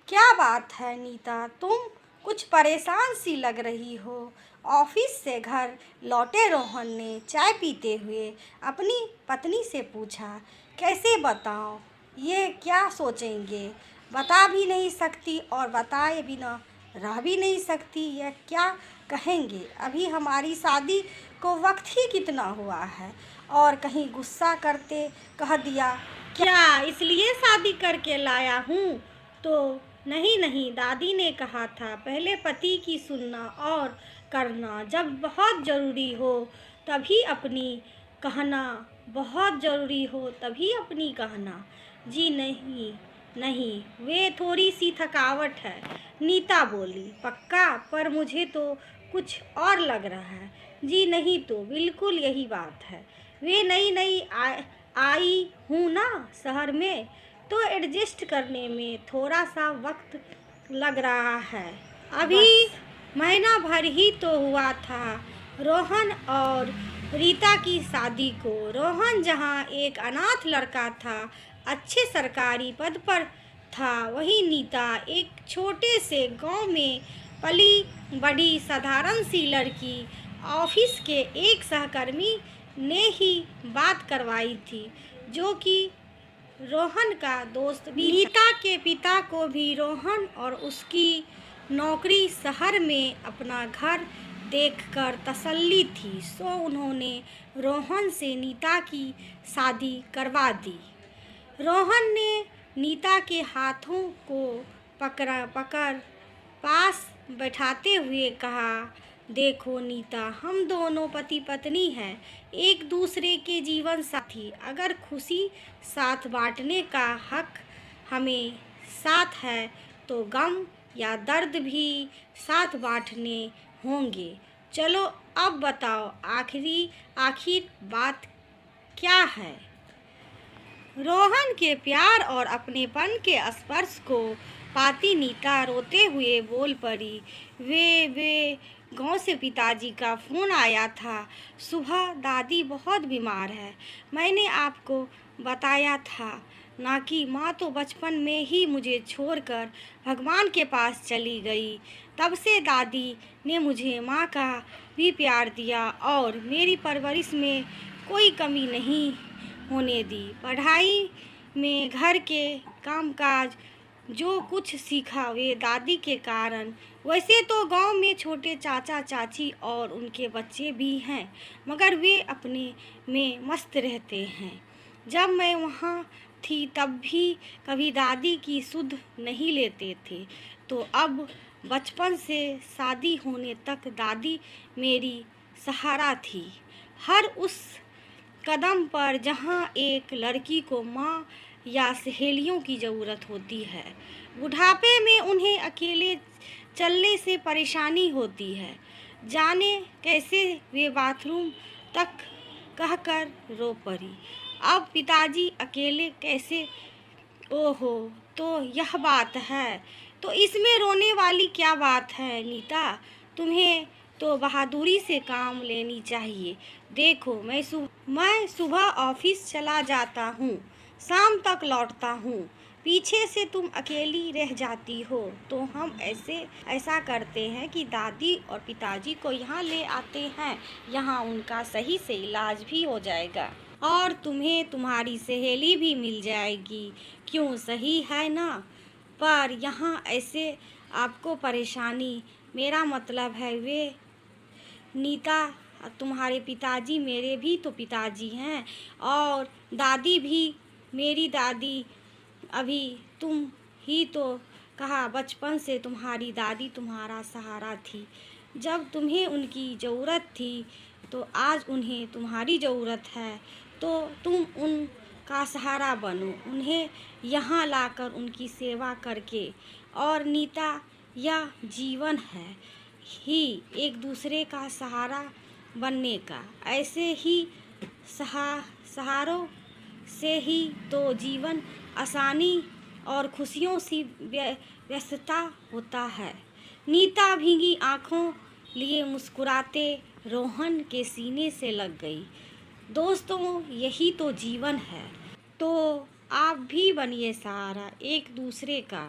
क्या बात है नीता, तुम कुछ परेशान सी लग रही हो। ऑफिस से घर लौटे रोहन ने चाय पीते हुए अपनी पत्नी से पूछा, कैसे बताऊं, ये क्या सोचेंगे। बता भी नहीं सकती और बताए बिना रह भी नहीं सकती। यह क्या कहेंगे, अभी हमारी शादी को वक्त ही कितना हुआ है। और कहीं गुस्सा करते कह दिया, क्या इसलिए शादी करके लाया हूँ। तो नहीं नहीं, दादी ने कहा था पहले पति की सुनना और करना, जब बहुत ज़रूरी हो तभी अपनी कहना, बहुत ज़रूरी हो तभी अपनी कहना। जी नहीं नहीं, वे थोड़ी सी थकावट है, नीता बोली। पक्का, पर मुझे तो कुछ और लग रहा है। जी नहीं, तो बिल्कुल यही बात है। वे नई नई आई हूँ ना शहर में, तो एडजस्ट करने में थोड़ा सा वक्त लग रहा है। अभी महीना भर ही तो हुआ था रोहन और रीता की शादी को। रोहन जहाँ एक अनाथ लड़का था, अच्छे सरकारी पद पर था, वहीं नीता एक छोटे से गांव में पली बड़ी साधारण सी लड़की। ऑफिस के एक सहकर्मी ने ही बात करवाई थी, जो कि रोहन का दोस्त भी। नीता के पिता को भी रोहन और उसकी नौकरी शहर में अपना घर देखकर तसल्ली थी, सो उन्होंने रोहन से नीता की शादी करवा दी। रोहन ने नीता के हाथों को पकड़ पास बैठाते हुए कहा, देखो नीता, हम दोनों पति पत्नी हैं, एक दूसरे के जीवन साथी। अगर खुशी साथ बांटने का हक हमें साथ है, तो गम या दर्द भी साथ बांटने होंगे। चलो अब बताओ, आखिर बात क्या है। रोहन के प्यार और अपनेपन के स्पर्श को पाती नीता रोते हुए बोल पड़ी, वे गांव से पिताजी का फ़ोन आया था। सुबह दादी बहुत बीमार है, मैंने आपको बताया था ना कि माँ तो बचपन में ही मुझे छोड़कर भगवान के पास चली गई। तब से दादी ने मुझे माँ का भी प्यार दिया और मेरी परवरिश में कोई कमी नहीं होने दी। पढ़ाई में, घर के कामकाज, जो कुछ सीखा वे दादी के कारण। वैसे तो गांव में छोटे चाचा चाची और उनके बच्चे भी हैं, मगर वे अपने में मस्त रहते हैं। जब मैं वहाँ थी तब भी कभी दादी की सुध नहीं लेते थे, तो अब बचपन से शादी होने तक दादी मेरी सहारा थी। हर उस कदम पर जहाँ एक लड़की को माँ या सहेलियों की ज़रूरत होती है। बुढ़ापे में उन्हें अकेले चलने से परेशानी होती है, जाने कैसे वे बाथरूम तक कहकर रो पड़ी। अब पिताजी अकेले कैसे। ओहो, तो यह बात है, तो इसमें रोने वाली क्या बात है नीता। तुम्हें तो बहादुरी से काम लेनी चाहिए। देखो, मैं सुबह ऑफिस चला जाता हूँ, शाम तक लौटता हूँ, पीछे से तुम अकेली रह जाती हो, तो हम ऐसा करते हैं कि दादी और पिताजी को यहाँ ले आते हैं। यहाँ उनका सही से इलाज भी हो जाएगा और तुम्हें तुम्हारी सहेली भी मिल जाएगी। क्यों, सही है ना। पर यहाँ ऐसे आपको परेशानी, मेरा मतलब है वे नीता, तुम्हारे पिताजी मेरे भी तो पिताजी हैं, और दादी भी मेरी दादी। अभी तुम ही तो कहा बचपन से तुम्हारी दादी तुम्हारा सहारा थी। जब तुम्हें उनकी ज़रूरत थी, तो आज उन्हें तुम्हारी ज़रूरत है, तो तुम उनका सहारा बनो, उन्हें यहाँ लाकर उनकी सेवा करके। और नीता, यह जीवन है ही एक दूसरे का सहारा बनने का। ऐसे ही सहारों से ही तो जीवन आसानी और खुशियों से व्यस्तता होता है। नीता भीगी आँखों लिए मुस्कुराते रोहन के सीने से लग गई। दोस्तों, यही तो जीवन है, तो आप भी बनिए सहारा एक दूसरे का।